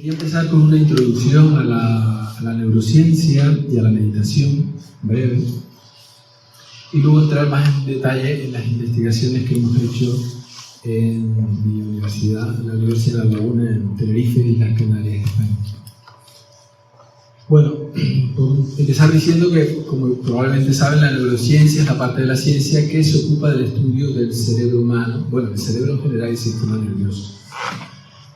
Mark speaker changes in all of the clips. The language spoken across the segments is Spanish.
Speaker 1: Quería empezar con una introducción a la neurociencia y a la meditación breve, y luego entrar más en detalle en las investigaciones que hemos hecho en mi universidad, en la Universidad de La Laguna, en Tenerife y las Canarias, España. Bueno, empezar diciendo que, como probablemente saben, la neurociencia es la parte de la ciencia que se ocupa del estudio del cerebro humano, bueno, del cerebro en general y el sistema nervioso.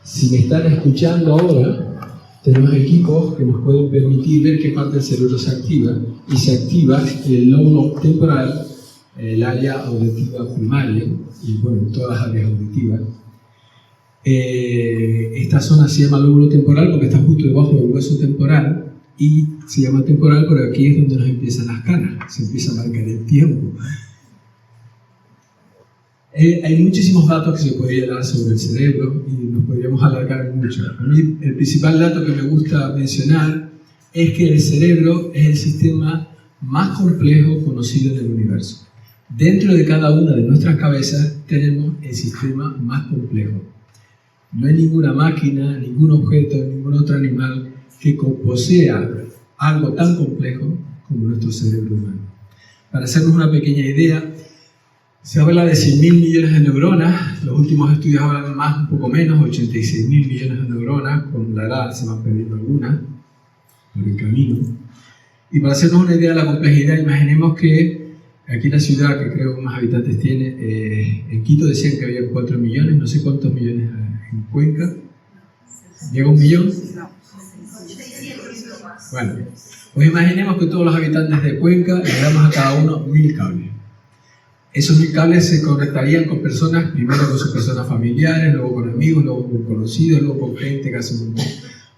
Speaker 1: Si me están escuchando ahora, tenemos equipos que nos pueden permitir ver qué parte del cerebro se activa, y se activa el lóbulo temporal, el área auditiva primaria, y bueno, todas las áreas auditivas. Esta zona se llama lóbulo temporal porque está justo debajo del hueso temporal, y se llama temporal porque aquí es donde nos empiezan las canas, se empieza a marcar el tiempo. Hay muchísimos datos que se podría dar sobre el cerebro y nos podríamos alargar mucho. A mí el principal dato que me gusta mencionar es que el cerebro es el sistema más complejo conocido en el universo. Dentro de cada una de nuestras cabezas tenemos el sistema más complejo. No hay ninguna máquina, ningún objeto, ningún otro animal que posea algo tan complejo como nuestro cerebro humano. Para hacernos una pequeña idea, se habla de 100.000 millones de neuronas, los últimos estudios hablan más, un poco menos, 86.000 millones de neuronas, con la edad se van perdiendo algunas por el camino. Y para hacernos una idea de la complejidad, imaginemos que aquí la ciudad que creo que más habitantes tiene, en Quito decían que había 4 millones, no sé cuántos millones en Cuenca. ¿Llega 1 millón? Bueno, pues imaginemos que todos los habitantes de Cuenca le damos a cada uno 1.000 cables. Esos 1.000 cables se conectarían con personas, primero con sus personas familiares, luego con amigos, luego con conocidos, luego con gente que hace un montón.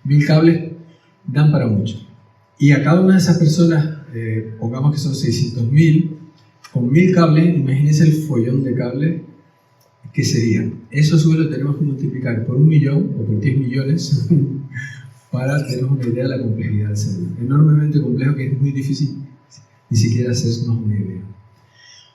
Speaker 1: 1.000 cables dan para mucho. Y a cada una de esas personas, pongamos que son 600.000, con 1.000 cables, imagínense el follón de cables que sería. Eso a su vez lo tenemos que multiplicar por 1 millón o por 10 millones para tener una idea de la complejidad del cerebro. Enormemente complejo, que es muy difícil ni siquiera hacernos una idea.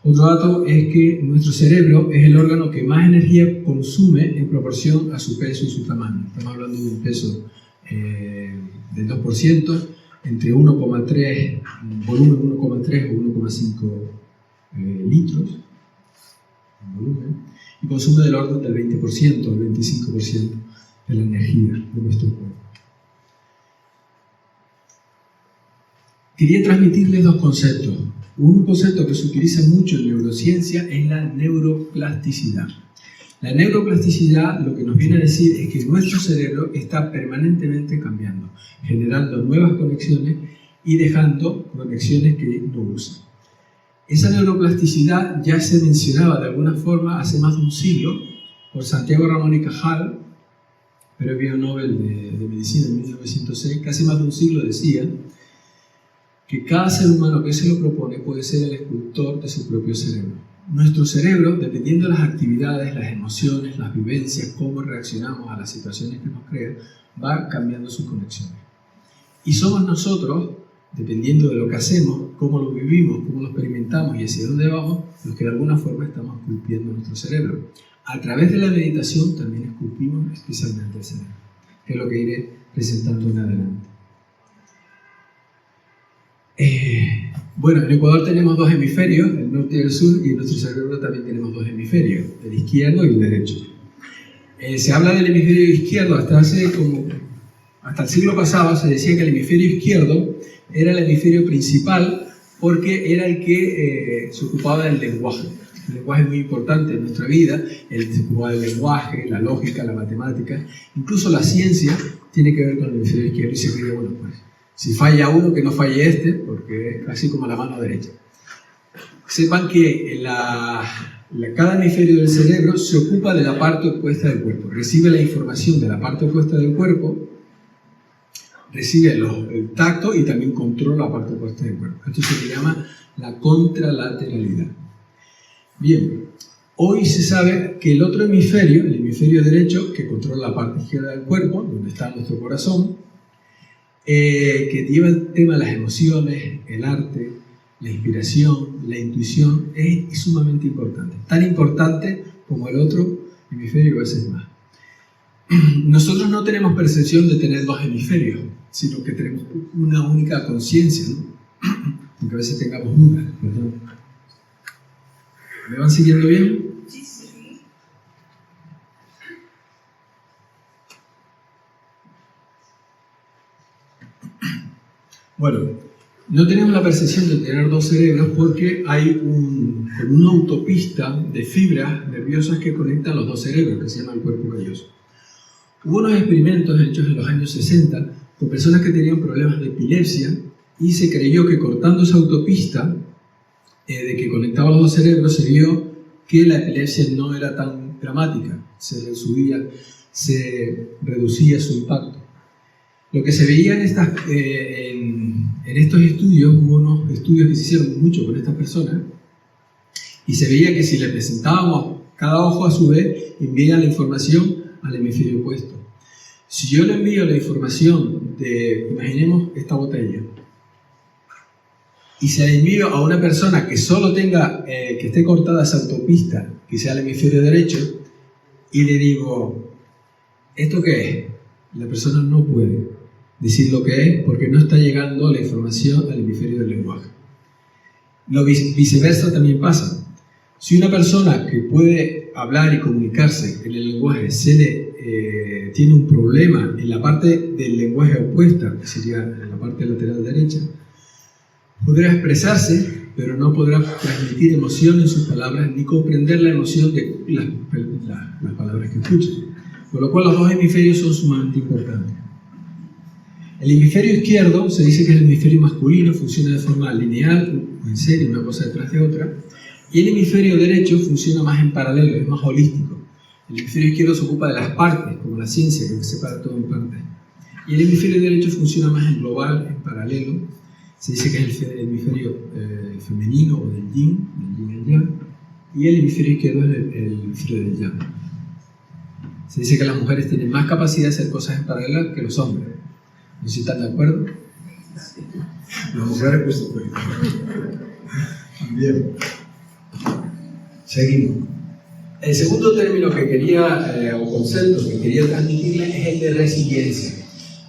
Speaker 1: Otro dato es que nuestro cerebro es el órgano que más energía consume en proporción a su peso y su tamaño. Estamos hablando de un peso del 2%, entre 1,3, volumen 1,3 o 1,5 litros, en volumen, y consume del orden del 20% o el 25% de la energía de nuestro cuerpo. Quería transmitirles dos conceptos. Un concepto que se utiliza mucho en neurociencia es la neuroplasticidad. La neuroplasticidad lo que nos viene a decir es que nuestro cerebro está permanentemente cambiando, generando nuevas conexiones y dejando conexiones que no usa. Esa neuroplasticidad ya se mencionaba de alguna forma hace más de un siglo por Santiago Ramón y Cajal, premio Nobel de Medicina en 1906, casi más de un siglo decía que cada ser humano que se lo propone puede ser el escultor de su propio cerebro. Nuestro cerebro, dependiendo de las actividades, las emociones, las vivencias, cómo reaccionamos a las situaciones que nos crean, va cambiando sus conexiones. Y somos nosotros, dependiendo de lo que hacemos, cómo lo vivimos, cómo lo experimentamos y hacia dónde vamos, los que de alguna forma estamos esculpiendo nuestro cerebro. A través de la meditación también esculpimos especialmente el cerebro, que es lo que iré presentando en adelante. Bueno, en Ecuador tenemos 2 hemisferios, el norte y el sur, y en nuestro cerebro también tenemos 2 hemisferios, el izquierdo y el derecho. Se habla del hemisferio izquierdo hasta el siglo pasado se decía que el hemisferio izquierdo era el hemisferio principal porque era el que se ocupaba del lenguaje. El lenguaje es muy importante en nuestra vida, se ocupaba del lenguaje, la lógica, la matemática, incluso la ciencia tiene que ver con el hemisferio izquierdo, y se creía, bueno, pues si falla uno, que no falle este, porque es casi como la mano derecha. Sepan que cada hemisferio del cerebro se ocupa de la parte opuesta del cuerpo. Recibe la información de la parte opuesta del cuerpo, recibe el tacto y también controla la parte opuesta del cuerpo. Esto se llama la contralateralidad. Bien, hoy se sabe que el otro hemisferio, el hemisferio derecho, que controla la parte izquierda del cuerpo, donde está nuestro corazón, que lleva el tema de las emociones, el arte, la inspiración, la intuición, es sumamente importante. Tan importante como el otro hemisferio, a veces más. nosotros no tenemos percepción de tener dos hemisferios, sino que tenemos una única conciencia, ¿no? Aunque a veces tengamos una, ¿verdad? ¿Me van siguiendo bien?
Speaker 2: Sí, sí.
Speaker 1: Bueno, no tenemos la percepción de tener dos cerebros porque hay una autopista de fibras nerviosas que conectan los dos cerebros, que se llama el cuerpo calloso. Hubo unos experimentos hechos en los años 60 con personas que tenían problemas de epilepsia y se creyó que cortando esa autopista de que conectaba los dos cerebros se vio que la epilepsia no era tan dramática, se reducía su impacto. Lo que se veía en estos estudios, hubo unos estudios que se hicieron mucho con estas personas, y se veía que si le presentábamos cada ojo a su vez, envía la información al hemisferio opuesto. Si yo le envío la información imaginemos esta botella, y se la envío a una persona que solo tenga, que esté cortada esa autopista, que sea el hemisferio derecho, y le digo, ¿esto qué es? La persona no puede decir lo que es porque no está llegando la información al hemisferio del lenguaje. Lo viceversa también pasa. Si una persona que puede hablar y comunicarse en el lenguaje tiene un problema en la parte del lenguaje opuesta, que sería en la parte lateral derecha, podrá expresarse, pero no podrá transmitir emoción en sus palabras ni comprender la emoción de las palabras que escucha. Con lo cual los dos hemisferios son sumamente importantes. El hemisferio izquierdo se dice que es el hemisferio masculino, funciona de forma lineal, en serie, una cosa detrás de otra, y el hemisferio derecho funciona más en paralelo, es más holístico. El hemisferio izquierdo se ocupa de las partes, como la ciencia, que separa todo en partes. Y el hemisferio derecho funciona más en global, en paralelo. Se dice que es el hemisferio femenino o del yin y el yang, y el hemisferio izquierdo es el hemisferio del yang. Se dice que las mujeres tienen más capacidad de hacer cosas en paralelo que los hombres. ¿No sé si están de acuerdo? Las mujeres, por supuesto. Bien. Seguimos. El segundo término que quería, o concepto que quería transmitirles es el de resiliencia.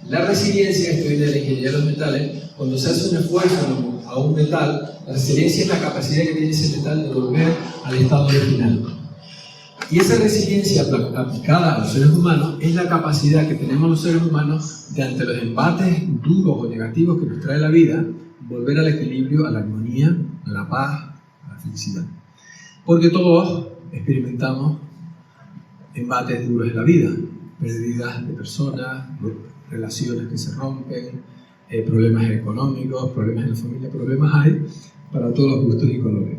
Speaker 1: La resiliencia, esto viene de la ingeniería de los metales, cuando se hace un esfuerzo a un metal, la resiliencia es la capacidad que tiene ese metal de volver al estado original. Y esa resiliencia aplicada a los seres humanos es la capacidad que tenemos los seres humanos de, ante los embates duros o negativos que nos trae la vida, volver al equilibrio, a la armonía, a la paz, a la felicidad. Porque todos experimentamos embates duros en la vida, pérdidas de personas, relaciones que se rompen, problemas económicos, problemas en la familia, problemas hay para todos los gustos y colores.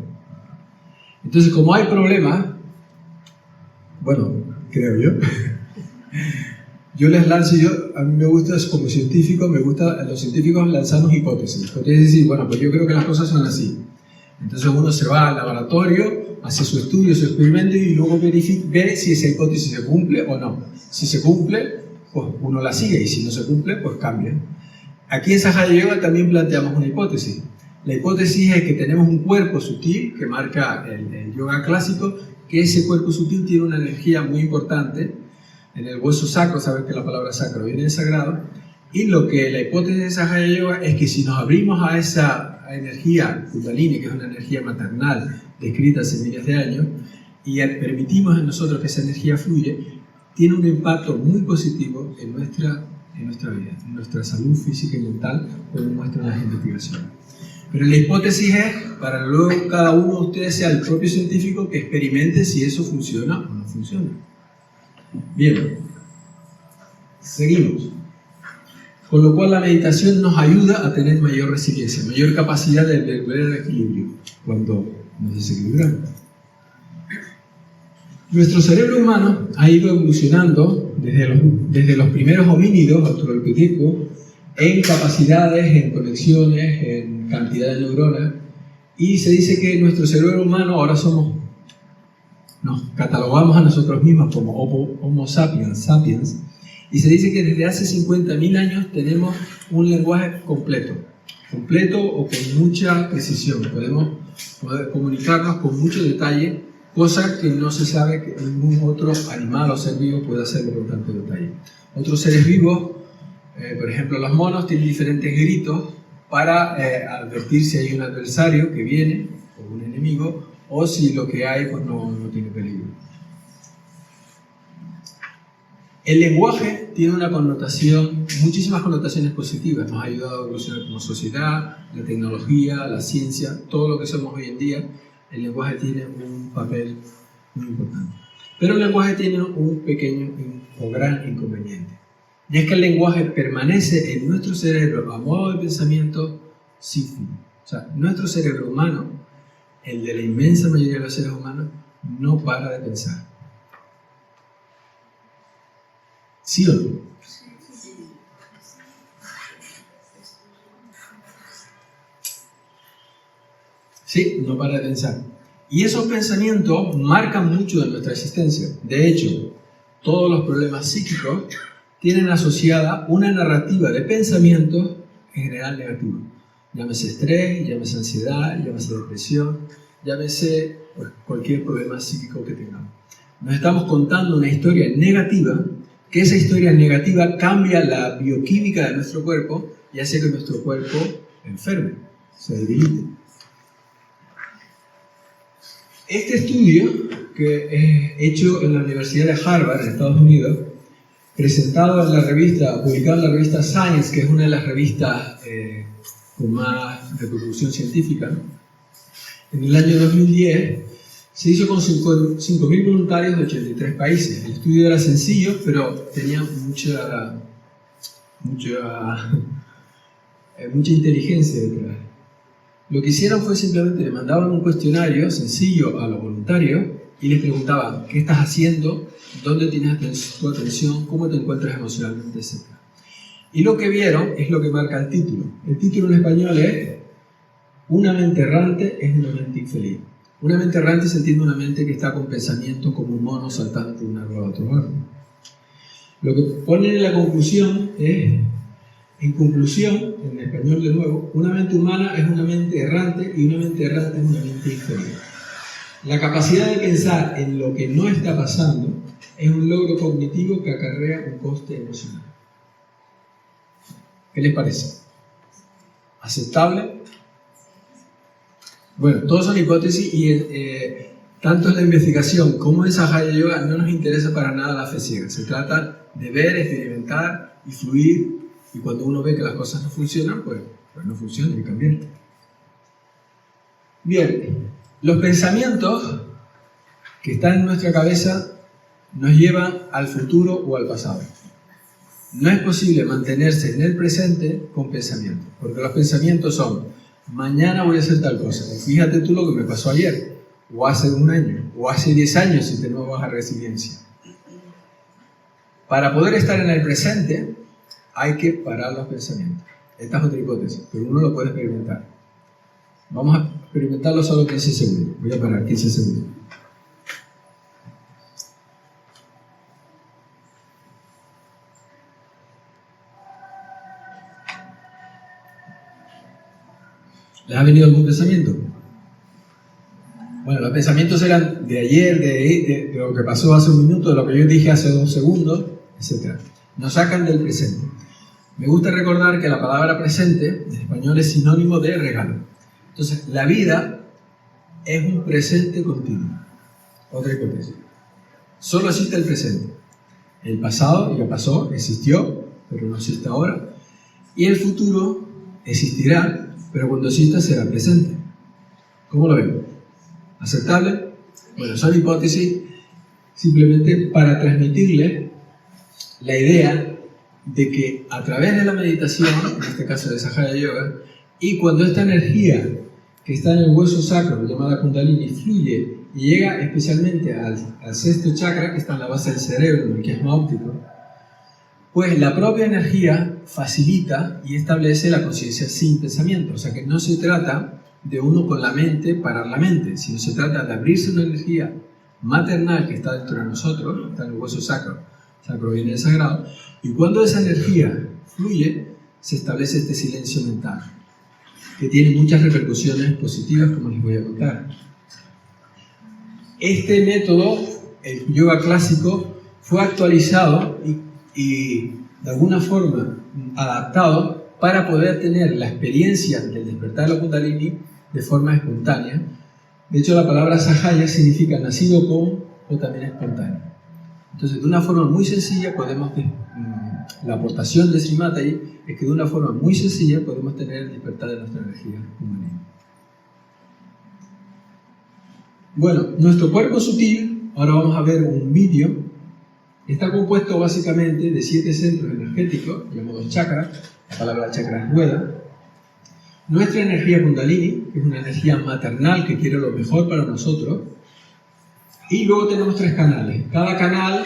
Speaker 1: Entonces, como hay problemas, bueno, creo yo les lanzo, a mí me gusta, como científico, a los científicos lanzamos hipótesis. Podría decir, bueno, pues yo creo que las cosas son así. Entonces uno se va al laboratorio, hace su estudio, su experimento y luego ve si esa hipótesis se cumple o no. Si se cumple, pues uno la sigue, y si no se cumple, pues cambia. Aquí en Sahaja Yoga también planteamos una hipótesis. La hipótesis es que tenemos un cuerpo sutil que marca el yoga clásico, que ese cuerpo sutil tiene una energía muy importante en el hueso sacro, saben que la palabra sacro viene de sagrado, y lo que la hipótesis de Sahaja Yoga es que si nos abrimos a esa energía Kundalini, que es una energía maternal descrita hace miles de años, y permitimos en nosotros que esa energía fluye, tiene un impacto muy positivo en nuestra vida, en nuestra salud física y mental, como muestran las investigaciones. Pero la hipótesis es para luego cada uno de ustedes sea el propio científico que experimente si eso funciona o no funciona. Bien, seguimos. Con lo cual la meditación nos ayuda a tener mayor resiliencia, mayor capacidad de volver al equilibrio cuando nos desequilibramos. Nuestro cerebro humano ha ido evolucionando desde los primeros homínidos, australopithecus, en capacidades, en conexiones, en cantidad de neuronas, y se dice que nuestro cerebro humano ahora nos catalogamos a nosotros mismos como Homo sapiens, y se dice que desde hace 50.000 años tenemos un lenguaje completo o con mucha precisión. Podemos poder comunicarnos con mucho detalle cosa que no se sabe que ningún otro animal o ser vivo puede hacerlo con tanto detalle. Otros seres vivos, por ejemplo los monos, tienen diferentes gritos para advertir si hay un adversario que viene, o un enemigo, o si lo que hay pues, no tiene peligro. El lenguaje tiene una connotación, muchísimas connotaciones positivas. Nos ha ayudado a evolucionar como sociedad, la tecnología, la ciencia, todo lo que somos hoy en día. El lenguaje tiene un papel muy importante. Pero el lenguaje tiene un pequeño o gran inconveniente. Y es que el lenguaje permanece en nuestro cerebro a modo de pensamiento sin fin. O sea, nuestro cerebro humano, el de la inmensa mayoría de los seres humanos, no para de pensar. ¿Sí o no? Sí, no para de pensar. Y esos pensamientos marcan mucho de nuestra existencia. De hecho, todos los problemas psíquicos tienen asociada una narrativa de pensamientos en general negativos. Llámese estrés, llámese ansiedad, llámese depresión, llámese cualquier problema psíquico que tengamos. Nos estamos contando una historia negativa, que esa historia negativa cambia la bioquímica de nuestro cuerpo y hace que nuestro cuerpo enferme, se debilite. Este estudio, que es hecho en la Universidad de Harvard, en Estados Unidos, presentado en la revista, publicado en la revista Science, que es una de las revistas con más repercusión científica, en el año 2010 se hizo con 5.000 voluntarios de 83 países. El estudio era sencillo, pero tenía mucha inteligencia detrás. Lo que hicieron fue simplemente le mandaban un cuestionario sencillo a los voluntarios y les preguntaban qué estás haciendo, dónde tienes tu atención, cómo te encuentras emocionalmente, etc. Y lo que vieron es lo que marca el título. El título en español es Una mente errante es una mente infeliz. Una mente errante se entiende una mente que está con pensamientos como un mono saltando de un árbol a otro árbol. Lo que ponen en la conclusión es, en conclusión, en español de nuevo, una mente humana es una mente errante y una mente errante es una mente infeliz. La capacidad de pensar en lo que no está pasando es un logro cognitivo que acarrea un coste emocional. ¿Qué les parece? ¿Aceptable? Bueno, todos son hipótesis y tanto en la investigación como en Sahaja Yoga no nos interesa para nada la fe ciega. Se trata de ver, experimentar y fluir, y cuando uno ve que las cosas no funcionan, pues no funcionan y cambiar. Bien, los pensamientos que están en nuestra cabeza nos llevan al futuro o al pasado. No es posible mantenerse en el presente con pensamientos, porque los pensamientos son mañana voy a hacer tal cosa, y fíjate tú lo que me pasó ayer, o hace un año, o hace 10 años si tenemos baja resiliencia. Para poder estar en el presente hay que parar los pensamientos. Esta es otra hipótesis, pero uno lo puede experimentar. Vamos a experimentarlo solo 15 segundos. Voy a parar 15 segundos. ¿Les ha venido algún pensamiento? Bueno, los pensamientos eran de ayer, de lo que pasó hace un minuto, de lo que yo dije hace 2 segundos, etc. Nos sacan del presente. Me gusta recordar que la palabra presente en español es sinónimo de regalo. Entonces, la vida es un presente continuo. Otra hipótesis. Solo existe el presente. El pasado ya pasó, existió, pero no existe ahora. Y el futuro existirá, pero cuando exista será presente. ¿Cómo lo ven? ¿Aceptable? Bueno, son hipótesis simplemente para transmitirle la idea de que a través de la meditación, en este caso de Sahaja Yoga, y cuando esta energía que está en el hueso sacro, llamada Kundalini, fluye y llega especialmente al sexto chakra, que está en la base del cerebro, en el quiasma óptico, pues la propia energía facilita y establece la conciencia sin pensamiento. O sea que no se trata de uno con la mente parar la mente, sino se trata de abrirse una energía maternal que está dentro de nosotros, está en el hueso sacro, sacro viene del sagrado, y cuando esa energía fluye, se establece este silencio mental, que tiene muchas repercusiones positivas, como les voy a contar. Este método, el yoga clásico, fue actualizado y de alguna forma adaptado para poder tener la experiencia del despertar de la Kundalini de forma espontánea. De hecho, la palabra Sahaya significa nacido con o también espontáneo. Entonces, de una forma muy sencilla podemos, la aportación de Sri Mataji es que de una forma muy sencilla podemos tener el despertar de nuestra energía Kundalini. Bueno, nuestro cuerpo sutil, ahora vamos a ver un vídeo, está compuesto básicamente de 7 centros energéticos, llamados chakras. La palabra chakra es rueda. Nuestra energía Kundalini, que es una energía maternal que quiere lo mejor para nosotros. Y luego tenemos 3 canales. Cada canal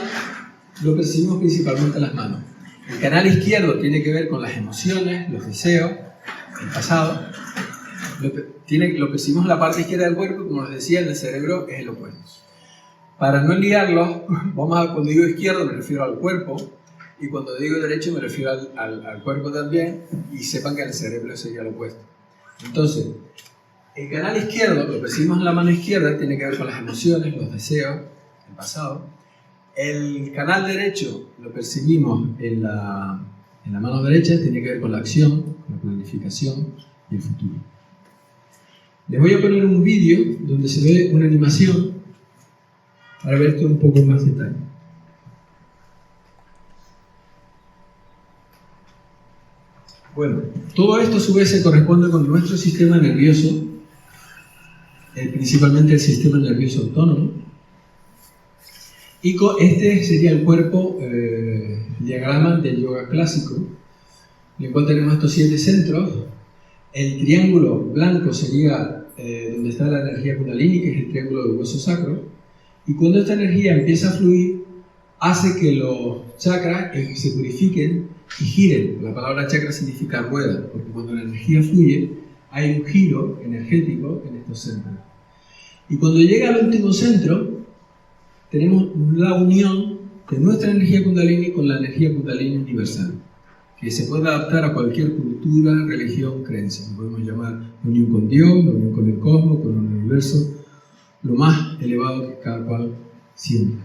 Speaker 1: lo percibimos principalmente en las manos. El canal izquierdo tiene que ver con las emociones, los deseos, el pasado. Lo percibimos en la parte izquierda del cuerpo, como les decía, en el cerebro es el opuesto. Para no liarlo, cuando digo izquierdo me refiero al cuerpo, y cuando digo derecho me refiero al cuerpo también, y sepan que en el cerebro sería lo opuesto. Entonces, el canal izquierdo, lo percibimos en la mano izquierda, tiene que ver con las emociones, los deseos, el pasado. El canal derecho lo percibimos en la mano derecha, tiene que ver con la acción, con la planificación y el futuro. Les voy a poner un vídeo donde se ve una animación para ver esto un poco más detalle. Bueno, todo esto a su vez se corresponde con nuestro sistema nervioso, principalmente el sistema nervioso autónomo. Y este sería el cuerpo, el diagrama del yoga clásico, en el cual tenemos estos 7 centros. El triángulo blanco sería donde está la energía Kundalini, que es el triángulo del hueso sacro. Y cuando esta energía empieza a fluir, hace que los chakras se purifiquen y giren. La palabra chakra significa rueda, porque cuando la energía fluye, hay un giro energético en estos centros. Y cuando llega al último centro, tenemos la unión de nuestra energía Kundalini con la energía Kundalini universal, que se puede adaptar a cualquier cultura, religión, creencia. Lo podemos llamar la unión con Dios, la unión con el cosmos, con el universo, lo más elevado que cada cual siente.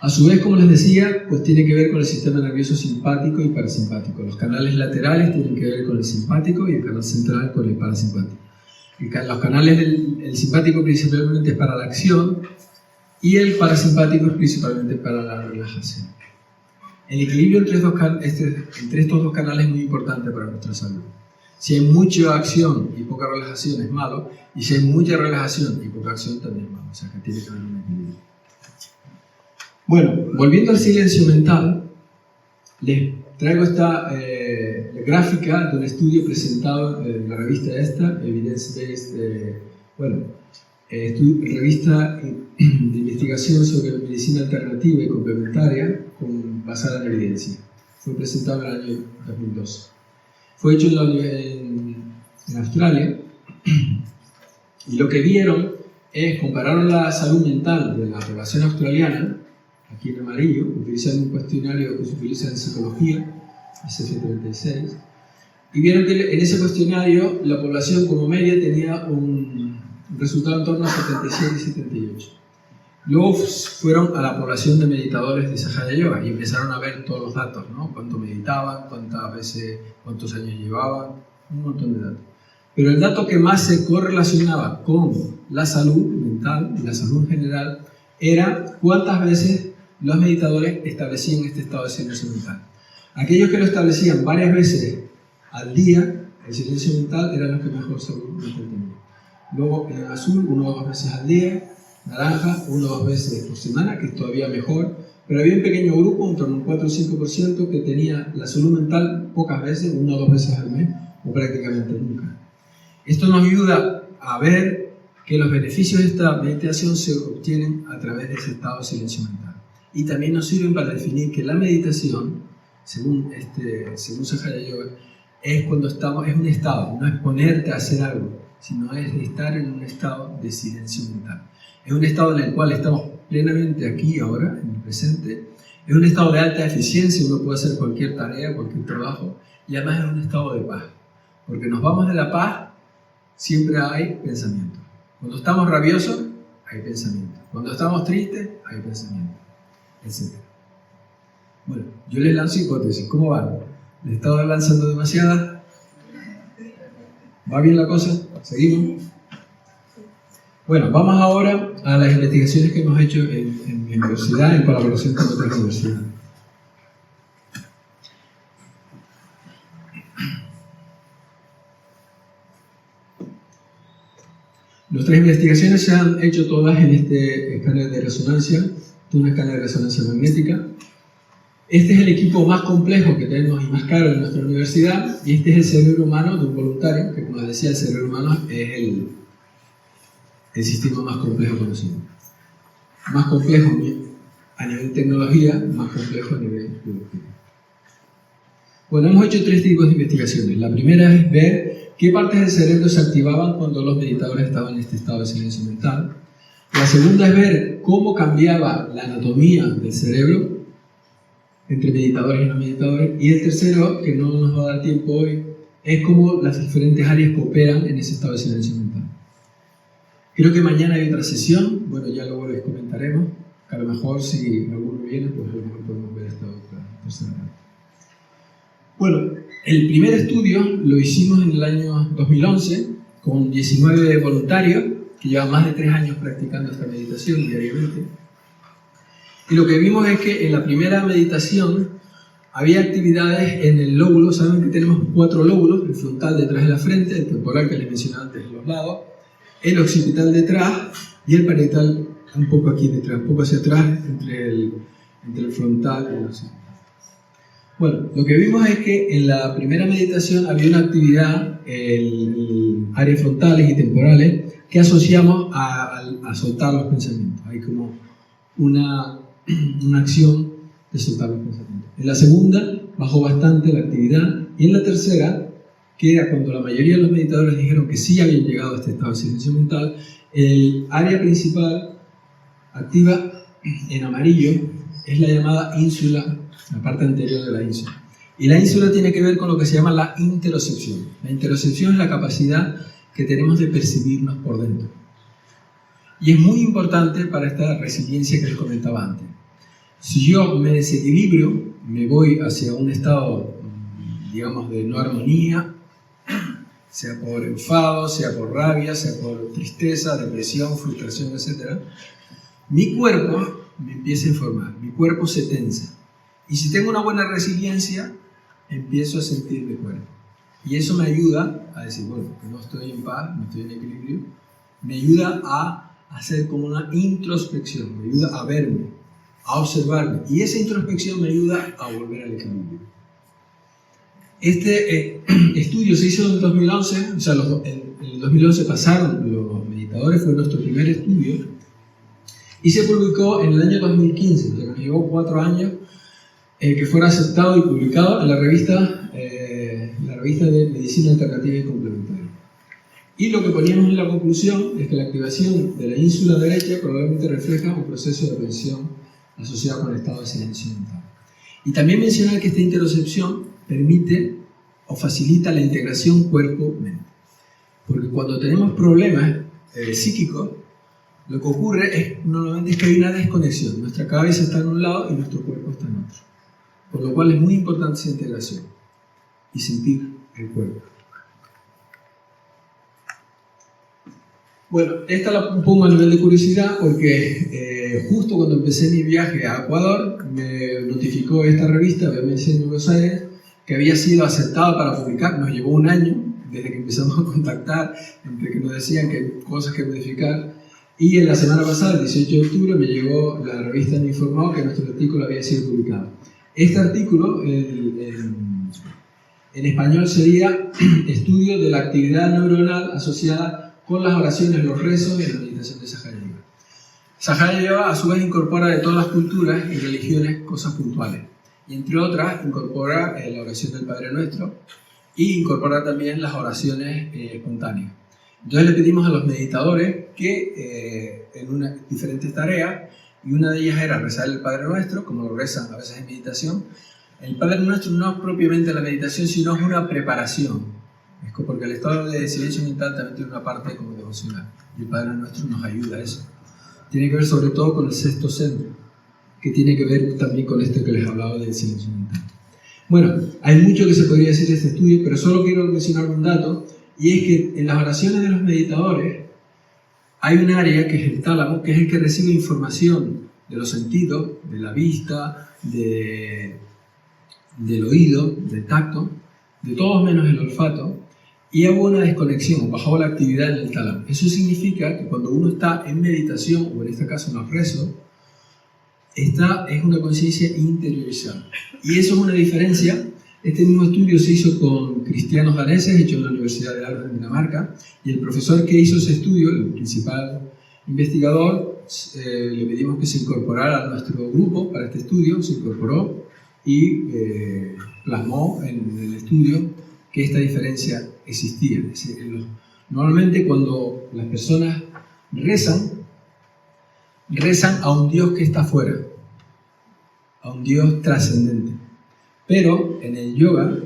Speaker 1: A su vez, como les decía, pues tiene que ver con el sistema nervioso simpático y parasimpático. Los canales laterales tienen que ver con el simpático y el canal central con el parasimpático. Los canales del simpático principalmente es para la acción y el parasimpático es principalmente para la relajación. El equilibrio entre estos dos canales es muy importante para nuestra salud. Si hay mucha acción y poca relajación es malo, y si hay mucha relajación y poca acción también es malo. O sea que tiene que haber un equilibrio. Bueno, volviendo al silencio mental, les traigo esta gráfica de un estudio presentado en la revista Evidence-Based, revista de investigación sobre medicina alternativa y complementaria basada en evidencia. Fue presentado en el año 2012. Fue hecho en Australia, y lo que vieron es compararon la salud mental de la población australiana, aquí en amarillo, utilizando un cuestionario que se utiliza en psicología, SF36, y vieron que en ese cuestionario la población como media tenía un resultado en torno a 77 y 78. Luego fueron a la población de meditadores de Sahaja Yoga y empezaron a ver todos los datos, ¿no? Cuánto meditaban, cuántas veces, cuántos años llevaban, un montón de datos. Pero el dato que más se correlacionaba con la salud mental y la salud en general era cuántas veces los meditadores establecían este estado de silencio mental. Aquellos que lo establecían varias veces al día, el silencio mental, eran los que mejor salud mental tenían. Luego en el azul, 1 o 2 veces al día, naranja, 1 o 2 veces por semana, que es todavía mejor, pero había un pequeño grupo, en torno a un 4 o 5%, que tenía la salud mental pocas veces, 1 o 2 veces al mes, o prácticamente nunca. Esto nos ayuda a ver que los beneficios de esta meditación se obtienen a través de ese estado de silencio mental. Y también nos sirven para definir que la meditación, según Sahaja Yoga, es cuando estamos, es un estado, no es ponerte a hacer algo, sino es estar en un estado de silencio mental. Es un estado en el cual estamos plenamente aquí, ahora, en el presente. Es un estado de alta eficiencia, uno puede hacer cualquier tarea, cualquier trabajo, y además es un estado de paz. Porque nos vamos de la paz, siempre hay pensamientos. Cuando estamos rabiosos, hay pensamiento. Cuando estamos tristes, hay pensamiento, etc. Bueno, yo les lanzo hipótesis. ¿Cómo van? ¿Les he estado lanzando demasiadas? ¿Va bien la cosa? ¿Seguimos? Bueno, vamos ahora a las investigaciones que hemos hecho en mi universidad en colaboración con otras universidades. Nuestras investigaciones se han hecho todas en este escáner de resonancia, un escáner de resonancia magnética. Este es el equipo más complejo que tenemos y más caro en nuestra universidad, y este es el cerebro humano de un voluntario, que como les decía, el cerebro humano es el sistema más complejo conocido. Más complejo a nivel tecnología, más complejo a nivel biología. Bueno, hemos hecho 3 tipos de investigaciones. La primera es ver qué partes del cerebro se activaban cuando los meditadores estaban en este estado de silencio mental. La segunda es ver cómo cambiaba la anatomía del cerebro entre meditadores y no meditadores. Y el tercero, que no nos va a dar tiempo hoy, es cómo las diferentes áreas cooperan en ese estado de silencio mental. Creo que mañana hay otra sesión, bueno, ya luego les comentaremos, que a lo mejor si alguno viene, pues a lo mejor podemos ver esta otra tercera parte. Bueno, el primer estudio lo hicimos en el año 2011 con 19 voluntarios que llevan más de 3 años practicando esta meditación diariamente. Y lo que vimos es que en la primera meditación había actividades en el lóbulo. Saben que tenemos 4 lóbulos, el frontal detrás de la frente, el temporal que les mencionaba antes en los lados, el occipital detrás y el parietal un poco aquí detrás, un poco hacia atrás entre el frontal y el occipital. Bueno, lo que vimos es que en la primera meditación había una actividad en áreas frontales y temporales que asociamos a soltar los pensamientos. Hay como una acción de soltar los pensamientos. En la segunda bajó bastante la actividad, y en la tercera, que era cuando la mayoría de los meditadores dijeron que sí habían llegado a este estado de silencio mental, el área principal activa en amarillo es la llamada ínsula, la parte anterior de la ínsula. Y la ínsula tiene que ver con lo que se llama la interocepción. La interocepción es la capacidad que tenemos de percibirnos por dentro. Y es muy importante para esta resiliencia que les comentaba antes. Si yo me desequilibrio, me voy hacia un estado, digamos, de no armonía, sea por enfado, sea por rabia, sea por tristeza, depresión, frustración, etc., mi cuerpo me empieza a informar, mi cuerpo se tensa. Y si tengo una buena resiliencia, empiezo a sentir mi cuerpo. Y eso me ayuda a decir, bueno, que no estoy en paz, no estoy en equilibrio. Me ayuda a hacer como una introspección, me ayuda a verme, a observarme. Y esa introspección me ayuda a volver al equilibrio. Este estudio se hizo en el 2011, o sea, en el 2011 pasaron los meditadores, fue nuestro primer estudio, y se publicó en el año 2015, o sea, nos llevó 4 años que fuera aceptado y publicado en la revista de Medicina Alternativa y Complementaria. Y lo que poníamos en la conclusión es que la activación de la ínsula derecha probablemente refleja un proceso de atención asociado con el estado de silencio mental. Y también mencionar que esta interocepción permite o facilita la integración cuerpo-mente. Porque cuando tenemos problemas psíquicos, lo que ocurre normalmente es que hay una desconexión. Nuestra cabeza está en un lado y nuestro cuerpo está en otro. Por lo cual es muy importante esa integración y sentir el cuerpo. Bueno, esta la pongo a nivel de curiosidad porque justo cuando empecé mi viaje a Ecuador me notificó esta revista, BMC en Buenos Aires, que había sido aceptada para publicar. Nos llevó 1 año desde que empezamos a contactar, entre que nos decían que hay cosas que modificar. Y en la semana pasada, el 18 de octubre, me llegó la revista, me informó que nuestro artículo había sido publicado. Este artículo, en español, sería Estudio de la actividad neuronal asociada con las oraciones, los rezos y la meditación de Sahaja Yoga. Sahaja Yoga, a su vez, incorpora de todas las culturas y religiones cosas puntuales. Y entre otras, incorpora la oración del Padre Nuestro y incorpora también las oraciones espontáneas. Entonces le pedimos a los meditadores que en diferentes tareas, y una de ellas era rezar el Padre Nuestro, como lo rezan a veces en meditación. El Padre Nuestro no es propiamente la meditación, sino es una preparación. Es porque el estado de silencio mental también tiene una parte como devocional. Y el Padre Nuestro nos ayuda a eso. Tiene que ver sobre todo con el sexto centro, que tiene que ver también con esto que les hablaba del silencio mental. Bueno, hay mucho que se podría decir de este estudio, pero solo quiero mencionar un dato, y es que en las oraciones de los meditadores hay un área que es el tálamo, que es el que recibe información de los sentidos, de la vista, del oído, del tacto, de todos menos el olfato, y hubo una desconexión, bajó la actividad en el tálamo. Eso significa que cuando uno está en meditación, o en este caso en el rezo, esta es una conciencia interiorizada. Y eso es una diferencia. Este mismo estudio se hizo con cristianos daneses, hecho en la Universidad de Aalborg en Dinamarca, y el profesor que hizo ese estudio, el principal investigador, le pedimos que se incorporara a nuestro grupo para este estudio, se incorporó y plasmó en el estudio que esta diferencia existía. Normalmente cuando las personas rezan a un Dios que está afuera, a un Dios trascendente. Pero en el yoga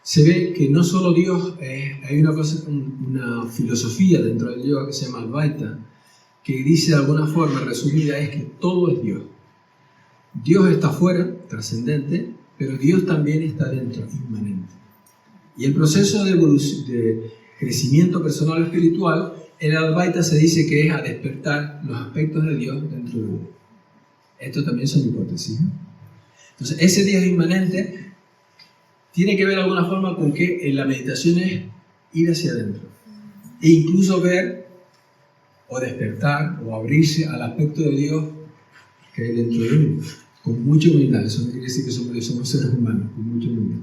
Speaker 1: se ve que no solo Dios, hay una filosofía dentro del yoga que se llama Advaita, que dice de alguna forma resumida es que todo es Dios. Dios está afuera, trascendente, pero Dios también está dentro, inmanente. Y el proceso de evolución, de crecimiento personal o espiritual, en el Advaita se dice que es a despertar los aspectos de Dios dentro de uno. Esto también son hipótesis, ¿no? Entonces, ese Dios inmanente tiene que ver de alguna forma con que en la meditación es ir hacia adentro e incluso ver o despertar o abrirse al aspecto de Dios que hay dentro de uno, con mucha humildad. Eso no quiere decir que somos seres humanos, con mucha humildad.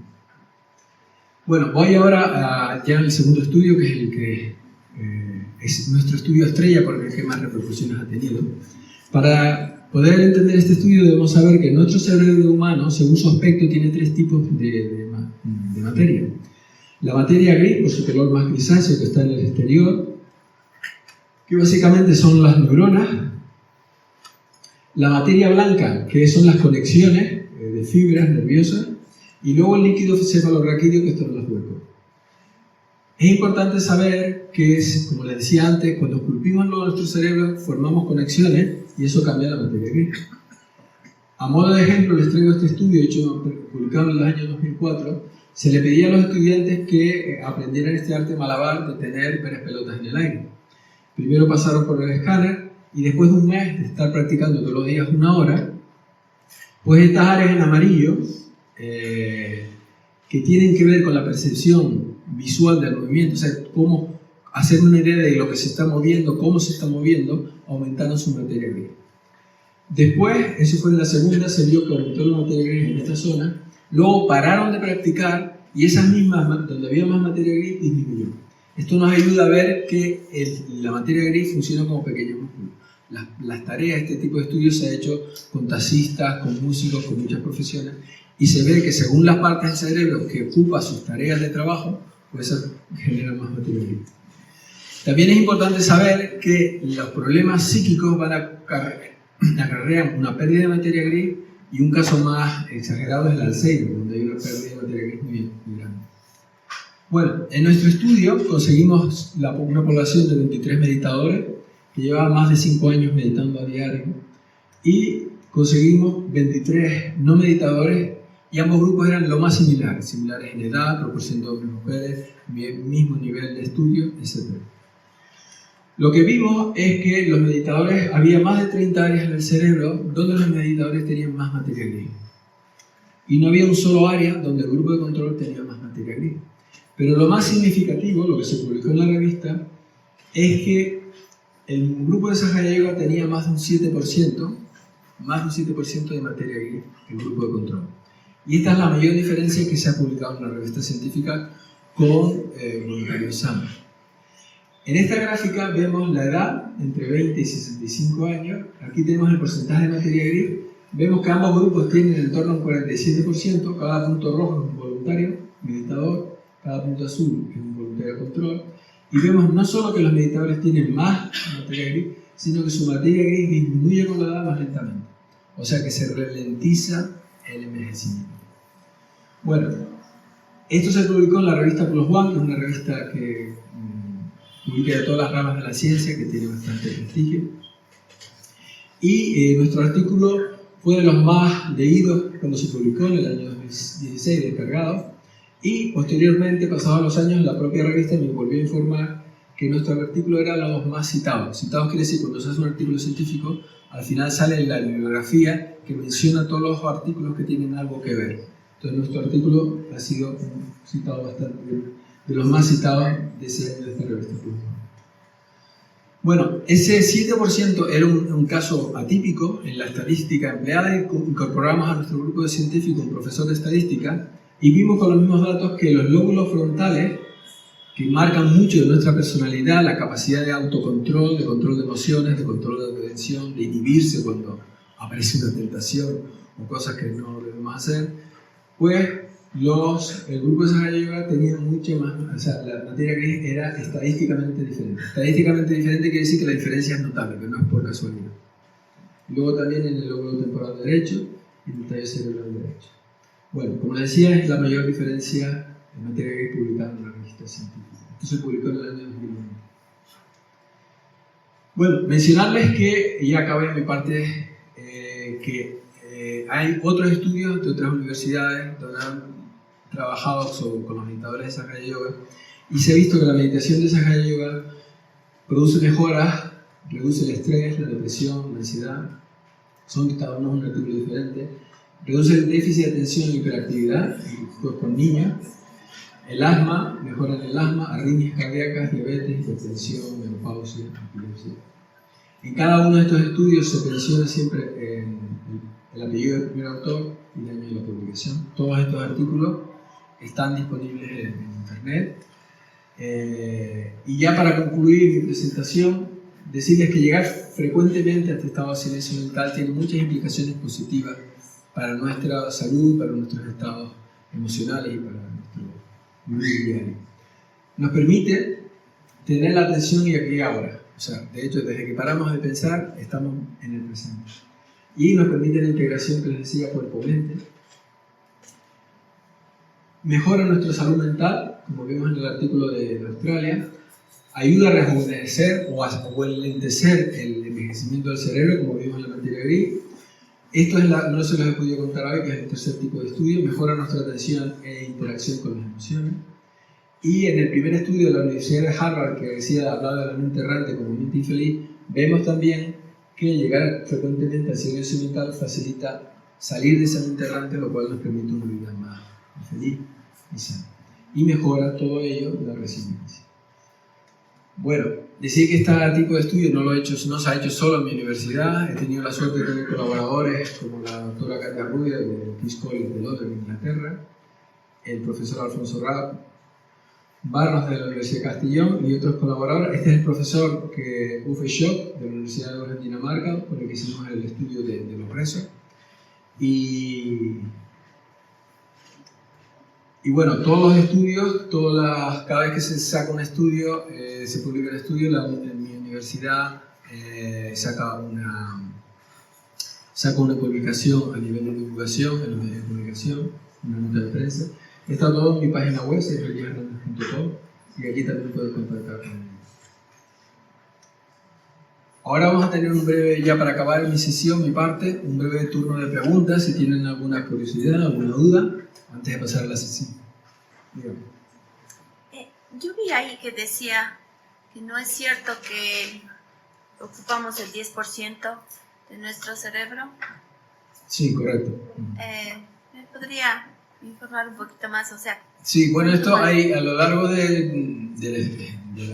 Speaker 1: Bueno, voy ahora ya al segundo estudio, que es el que es nuestro estudio estrella porque es el que más repercusiones ha tenido. Para poder entender este estudio debemos saber que nuestro cerebro humano, según su aspecto, tiene tres tipos de materia. La materia gris, por su color más grisáceo que está en el exterior, que básicamente son las neuronas. La materia blanca, que son las conexiones de fibras nerviosas. Y luego el líquido cefalorraquídeo, que estos son los huecos. Es importante saber que, como les decía antes, cuando esculpimos nuestro cerebro formamos conexiones y eso cambia la materia gris. A modo de ejemplo, les traigo este estudio publicado en el año 2004. Se le pedía a los estudiantes que aprendieran este arte malabar de tener varias pelotas en el aire. Primero pasaron por el escáner y después de un mes de estar practicando todos los días 1 hora, pues estas áreas en amarillo, que tienen que ver con la percepción visual del movimiento, o sea, cómo hacer una idea de lo que se está moviendo, cómo se está moviendo, aumentaron su materia gris. Después, eso fue en la segunda, se vio que aumentó la materia gris en esta zona, luego pararon de practicar y esas mismas, donde había más materia gris, disminuyó. Esto nos ayuda a ver que la materia gris funciona como pequeños músculos. Las tareas, este tipo de estudios se ha hecho con taxistas, con músicos, con muchas profesiones, y se ve que según las partes del cerebro que ocupa sus tareas de trabajo, pues eso genera más materia gris. También es importante saber que los problemas psíquicos van a acarrear una pérdida de materia gris, y un caso más exagerado es el Alzheimer, donde hay una pérdida de materia gris muy grande. Bueno, en nuestro estudio conseguimos una población de 23 meditadores que llevaban más de 5 años meditando a diario, y conseguimos 23 no meditadores, y ambos grupos eran lo más similares en edad, proporción de hombres y mujeres, mismo nivel de estudio, etc. Lo que vimos es que los meditadores, había más de 30 áreas en el cerebro donde los meditadores tenían más materia gris. Y no había un solo área donde el grupo de control tenía más materia gris. Pero lo más significativo, lo que se publicó en la revista, es que el grupo de Sahaja Yoga tenía más de un 7% de materia gris que el grupo de control. Y esta es la mayor diferencia que se ha publicado en la revista científica con voluntarios sanos. En esta gráfica vemos la edad entre 20 y 65 años. Aquí tenemos el porcentaje de materia gris. Vemos que ambos grupos tienen en torno a un 47%. Cada punto rojo es un voluntario meditador, cada punto azul es un voluntario control. Y vemos no solo que los meditadores tienen más materia gris, sino que su materia gris disminuye con la edad más lentamente. O sea que se ralentiza el envejecimiento. Bueno, esto se publicó en la revista Plus One, que es una revista que publica de todas las ramas de la ciencia, que tiene bastante prestigio. Y nuestro artículo fue de los más leídos cuando se publicó en el año 2016, descargado, y posteriormente, pasados los años, la propia revista me volvió a informar que nuestro artículo era los más citados. Citados quiere decir, cuando se hace un artículo científico, al final sale la bibliografía que menciona todos los artículos que tienen algo que ver. Entonces nuestro artículo ha sido citado bastante, de los más citados de ese año de esta revista. Bueno, ese 7% era un caso atípico en la estadística empleada, y incorporamos a nuestro grupo de científicos un profesor de estadística y vimos con los mismos datos que los lóbulos frontales, que marcan mucho de nuestra personalidad, la capacidad de autocontrol, de control de emociones, de control de atención, de inhibirse cuando aparece una tentación o cosas que no debemos hacer, pues el grupo de Sahaja-Yoga tenía mucho más, o sea, la materia gris era estadísticamente diferente. Estadísticamente diferente quiere decir que la diferencia es notable, que no es por casualidad. Luego también en el lóbulo temporal derecho y en el tallo cerebral derecho. Bueno, como les decía, es la mayor diferencia en materia gris publicada en una revista científica. Esto se publicó en el año 2001. Bueno, mencionarles que, y ya acabé mi parte, que hay otros estudios de otras universidades donde han trabajado con los meditadores de Sahaja-Yoga, y se ha visto que la meditación de Sahaja-Yoga produce mejoras, reduce el estrés, la depresión, la ansiedad, son cada uno un artículo diferente, reduce el déficit de atención y hiperactividad, pues con niños, el asma, mejora el asma, arritmias cardíacas, diabetes, hipertensión, menopausia, epilepsia. En cada uno de estos estudios se menciona siempre el apellido del primer autor y el año de la publicación. Todos estos artículos están disponibles en internet. Y ya para concluir mi presentación, decirles que llegar frecuentemente a este estado de silencio mental tiene muchas implicaciones positivas para nuestra salud, para nuestros estados emocionales y para nuestro vivir diario. Nos permite tener la atención y aquí y ahora. O sea, de hecho, desde que paramos de pensar, estamos en el presente. Y nos permite la integración que les decía cuerpo-mente. Mejora nuestra salud mental, como vimos en el artículo de Australia. Ayuda a rejuvenecer o enlentecer el envejecimiento del cerebro, como vimos en la materia gris. Esto es no se los he podido contar hoy, que es el tercer tipo de estudio. Mejora nuestra atención e interacción con las emociones. Y en el primer estudio de la Universidad de Harvard, que decía, hablaba de la mente errante como mente infeliz, vemos también que llegar frecuentemente al silencio mental facilita salir de esa mente errante, lo cual nos permite una vida más feliz y sana. Y mejora todo ello la resiliencia. Bueno, decir que este tipo de estudio no se ha hecho solo en mi universidad. He tenido la suerte de tener colaboradores como la doctora Katia Rubia de King's College de Londres, en Inglaterra, el profesor Alfonso Rapp Barros de la Universidad de Castellón y otros colaboradores. Este es el profesor Uffe Schock de la Universidad de Aarhus en Dinamarca, con el que hicimos el estudio de los rezos. Y bueno, todos los estudios, cada vez que se saca un estudio, se publica un estudio, en mi universidad saca una publicación a nivel de divulgación en los medios de comunicación, una nota de prensa. Está todo en mi página web, celiahernandez.com, y aquí también pueden contactar conmigo. Ahora vamos a tener un breve, ya para acabar mi sesión, mi parte, un breve turno de preguntas, si tienen alguna curiosidad, alguna duda, antes de pasar a la sesión.
Speaker 2: Yo vi ahí que decía que no es cierto que ocupamos el 10% de nuestro cerebro.
Speaker 1: Sí, correcto.
Speaker 2: ¿Me podría informar un poquito más? O sea,
Speaker 1: sí, bueno, esto hay a lo largo del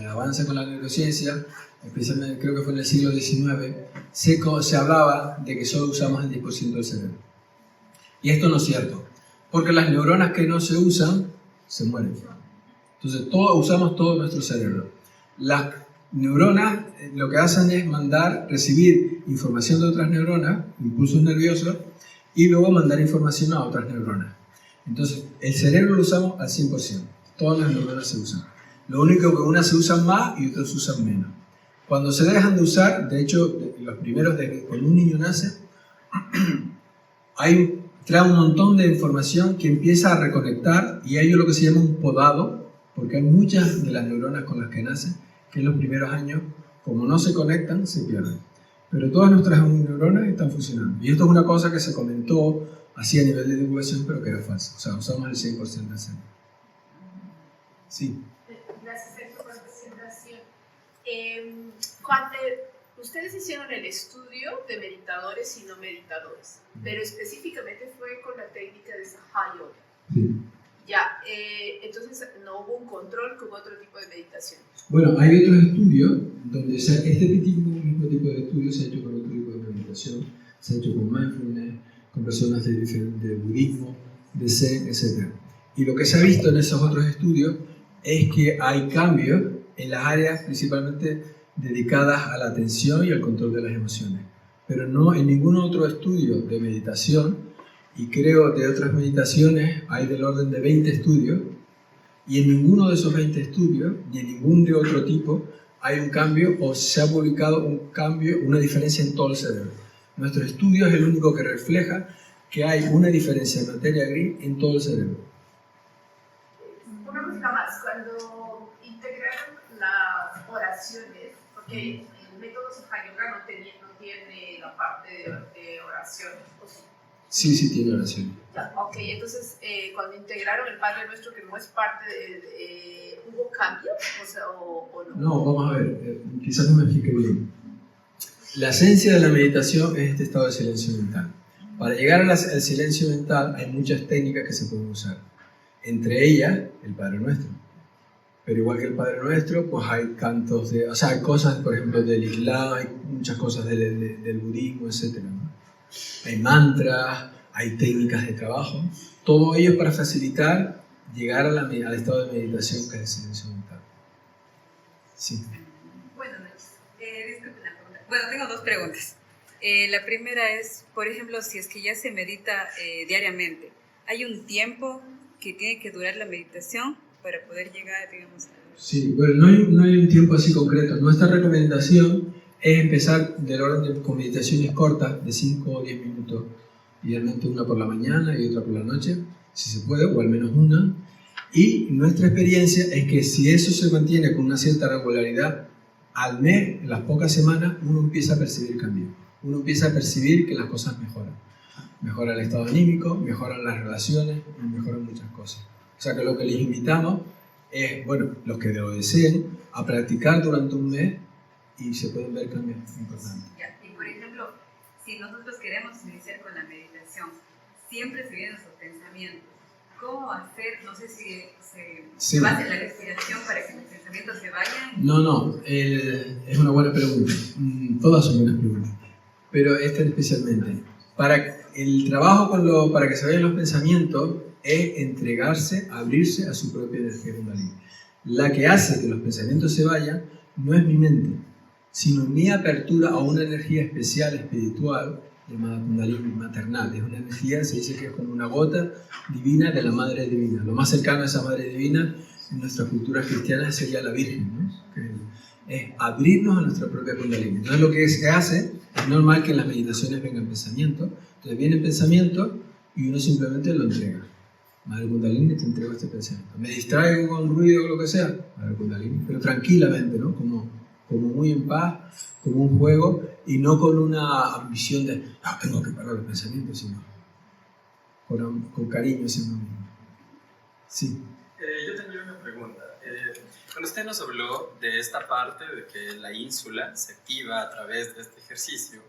Speaker 1: avance con la neurociencia, especialmente creo que fue en el siglo XIX, se hablaba de que solo usamos el 10% del cerebro. Y esto no es cierto, porque las neuronas que no se usan, se mueren. Entonces, usamos todo nuestro cerebro. Las neuronas lo que hacen es recibir información de otras neuronas, impulsos nerviosos, y luego mandar información a otras neuronas. Entonces, el cerebro lo usamos al 100%. Todas las neuronas se usan. Lo único que unas se usan más y otras se usan menos. Cuando se dejan de usar, de hecho, los primeros, cuando un niño nace, trae un montón de información que empieza a reconectar, y hay lo que se llama un podado, porque hay muchas de las neuronas con las que nace que en los primeros años, como no se conectan, se pierden. Pero todas nuestras neuronas están funcionando. Y esto es una cosa que se comentó así a nivel de divulgación, pero que era falso. O sea, usamos el 100% del cerebro. Sí.
Speaker 3: Gracias, Sergio, por la presentación. Cuando ustedes hicieron el estudio de meditadores y no meditadores, pero específicamente fue con la técnica de Sahaja Yoga.
Speaker 1: Sí.
Speaker 3: Ya, entonces no hubo un control con otro tipo de meditación.
Speaker 1: Bueno, hay otros estudios donde mismo tipo de estudio se ha hecho con otro tipo de meditación, se ha hecho con mindfulness, con personas de budismo, de zen, etc. Y lo que se ha visto en esos otros estudios es que hay cambios en las áreas principalmente dedicadas a la atención y al control de las emociones, pero no en ningún otro estudio de meditación. Y creo de otras meditaciones hay del orden de 20 estudios, y en ninguno de esos 20 estudios, ni en ningún de otro tipo, hay un cambio o se ha publicado un cambio, una diferencia en todo el cerebro. Nuestro estudio es el único que refleja que hay una diferencia en materia gris en todo el cerebro.
Speaker 3: Una cosita más, cuando integraron las oraciones, porque el método Sahaja Yoga no tiene la parte de oración, ¿o sí?
Speaker 1: Sí, tiene oración.
Speaker 3: Ya, ok, entonces cuando integraron el Padre Nuestro, que no es parte de... ¿hubo cambios? O no?
Speaker 1: No, vamos a ver, quizás no me explique bien. La esencia de la meditación es este estado de silencio mental. Para llegar al silencio mental hay muchas técnicas que se pueden usar. Entre ellas, el Padre Nuestro. Pero igual que el Padre Nuestro, pues hay cantos de... O sea, hay cosas, por ejemplo, del Islam, hay muchas cosas del budismo, etc., ¿no? Hay mantras, hay técnicas de trabajo, todo ello para facilitar llegar al estado de meditación que es el silencio mental. Sí.
Speaker 4: Buenas noches. Disculpen la pregunta. Bueno, tengo dos preguntas. La primera es, por ejemplo, si es que ya se medita diariamente, ¿hay un tiempo que tiene que durar la meditación para poder llegar, digamos, a...
Speaker 1: Sí, bueno, no hay un tiempo así concreto. Nuestra recomendación es empezar del orden con meditaciones cortas, de 5 o 10 minutos, idealmente una por la mañana y otra por la noche, si se puede, o al menos una. Y nuestra experiencia es que si eso se mantiene con una cierta regularidad, al mes, en las pocas semanas, uno empieza a percibir cambios. Uno empieza a percibir que las cosas mejoran. Mejora el estado anímico, mejoran las relaciones y mejoran muchas cosas. O sea que lo que les invitamos es, bueno, los que lo deseen, a practicar durante un mes y se pueden ver cambios importantes.
Speaker 4: Y por ejemplo, si nosotros queremos iniciar con la meditación, siempre se vienen esos pensamientos. ¿Cómo hacer? No sé si se basa en la respiración para que los pensamientos se vayan.
Speaker 1: No, es una buena pregunta. Todas son buenas preguntas, pero esta especialmente. El trabajo para que se vayan los pensamientos es entregarse, abrirse a su propia energía kundalini. La que hace que los pensamientos se vayan no es mi mente, sino mi apertura a una energía especial, espiritual, llamada kundalini maternal. Es una energía, se dice que es como una gota divina de la Madre Divina. Lo más cercano a esa Madre Divina en nuestra cultura cristiana sería la Virgen, ¿no? Que es abrirnos a nuestra propia kundalini. Entonces lo que se hace, es normal que en las meditaciones vengan pensamientos, entonces vienen pensamientos y uno simplemente lo entrega. Madre Kundalini, te entrego este pensamiento. Me distraigo con ruido o lo que sea, Madre Kundalini, pero tranquilamente, ¿no? Como muy en paz, como un juego, y no con una ambición de tengo que parar los pensamientos, sino con cariño hacia uno mismo. Sí.
Speaker 5: Yo tenía una pregunta. Cuando usted nos habló de esta parte de que la ínsula se activa a través de este ejercicio,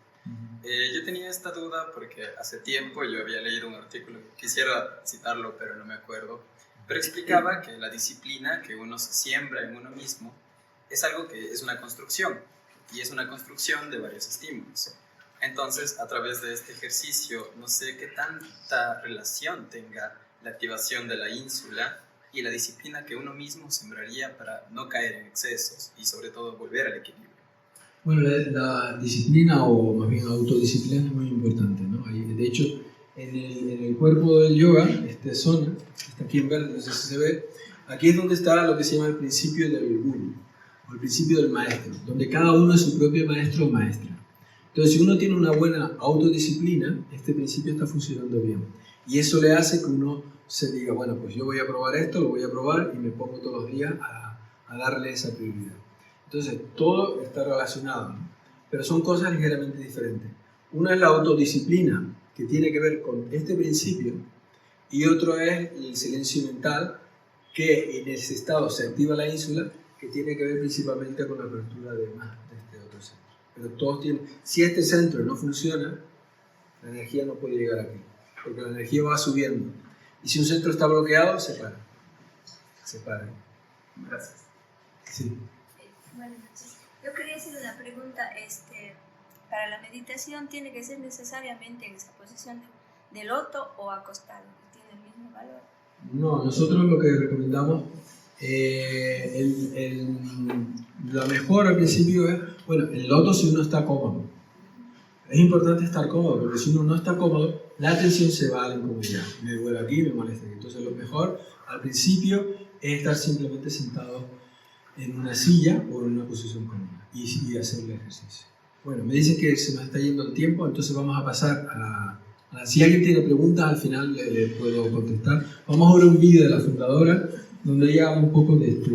Speaker 5: yo tenía esta duda porque hace tiempo yo había leído un artículo, quisiera citarlo pero no me acuerdo, pero explicaba que la disciplina que uno se siembra en uno mismo es algo que es una construcción, y es una construcción de varios estímulos. Entonces, a través de este ejercicio, no sé qué tanta relación tenga la activación de la ínsula y la disciplina que uno mismo sembraría para no caer en excesos y sobre todo volver al equilibrio.
Speaker 1: Bueno, la disciplina o más bien autodisciplina es muy importante, ¿no? De hecho, en el cuerpo del yoga, esta zona, está aquí en verde, no sé si se ve, aquí es donde está lo que se llama el principio del guru, o el principio del maestro, donde cada uno es su propio maestro o maestra. Entonces, si uno tiene una buena autodisciplina, este principio está funcionando bien. Y eso le hace que uno se diga, bueno, pues yo voy a probar esto, lo voy a probar y me pongo todos los días a darle esa prioridad. Entonces, todo está relacionado, ¿no? Pero son cosas ligeramente diferentes. Una es la autodisciplina, que tiene que ver con este principio, y otro es el silencio mental, que en ese estado se activa la ínsula, que tiene que ver principalmente con la apertura de este otro centro. Pero todos tienen, si este centro no funciona, la energía no puede llegar aquí, porque la energía va subiendo. Y si un centro está bloqueado, se para. Se para.
Speaker 5: Gracias.
Speaker 1: Sí.
Speaker 2: Buenas noches. Yo quería hacer una pregunta. Para la meditación, ¿tiene que ser necesariamente en esa posición de loto o acostado? ¿Tiene el mismo valor?
Speaker 1: No, nosotros lo que recomendamos, lo mejor al principio es, bueno, el loto si uno está cómodo. Es importante estar cómodo, porque si uno no está cómodo, la atención se va a la incomodidad. Me duele aquí, me molesta aquí. Entonces lo mejor al principio es estar simplemente sentado en una silla o en una posición cómoda y hacer el ejercicio. Bueno, me dicen que se nos está yendo el tiempo, entonces vamos a pasar si alguien tiene preguntas, al final le puedo contestar. Vamos a ver un vídeo de la fundadora donde ella habla un poco de esto.